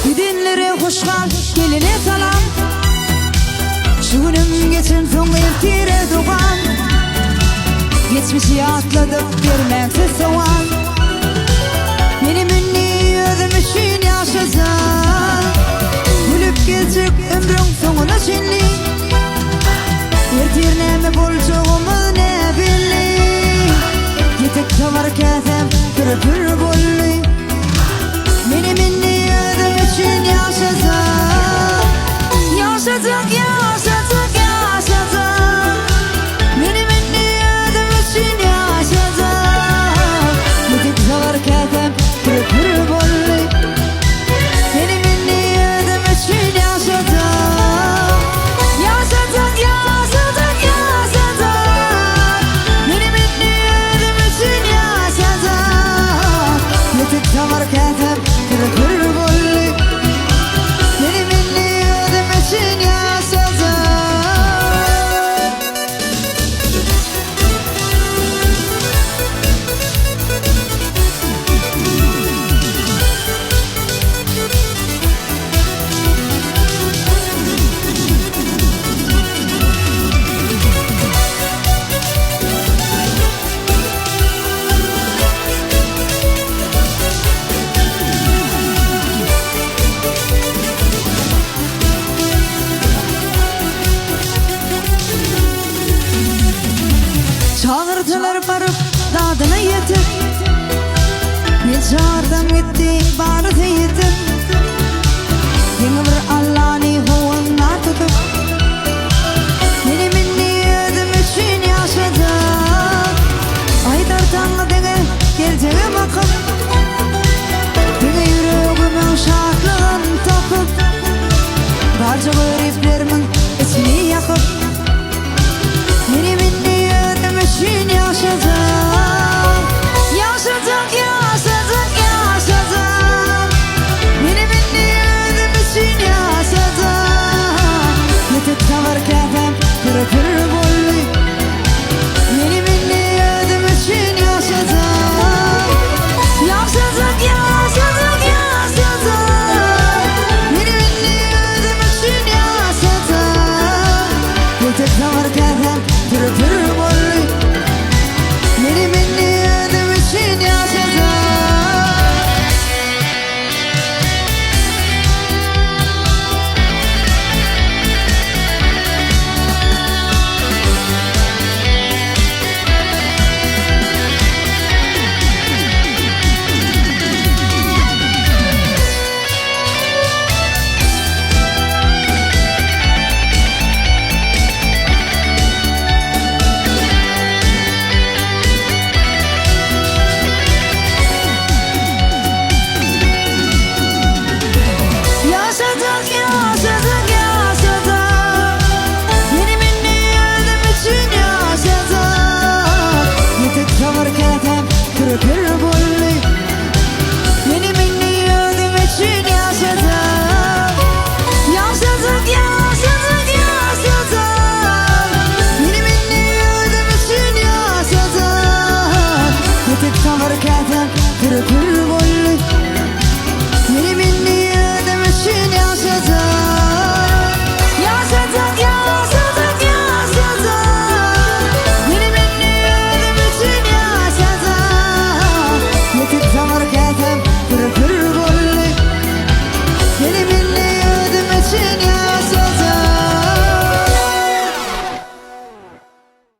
Gidinlere hoşgal geline salam. Şu günüm geçin son ertire doğan. Geçmişi atladım görmemsiz soğan. Benim ünlü özüm için yaşasam. Gülüp geçecek ömrüm sonuna şenli. Ertirne mi bulacağımız ne belli. Yetek tavar kesem pür bolli. Benim ünlü özüm için yaşasam. Yaşadık yaşadık yaşadık. Benim ünlü özüm için yaşasam. Yetek tavar kesem pür bolli. Benim ünlü özüm için yaşadım. Yaşadık yaşadık yaşadık. Benim ünlü özüm için yaşadım. Yetik tamar kesem pür bolli. Benim ünlü özüm için yaşadım. Çağırdılar barıp dadına yetip. Ne çağırdım gitti barı teyit.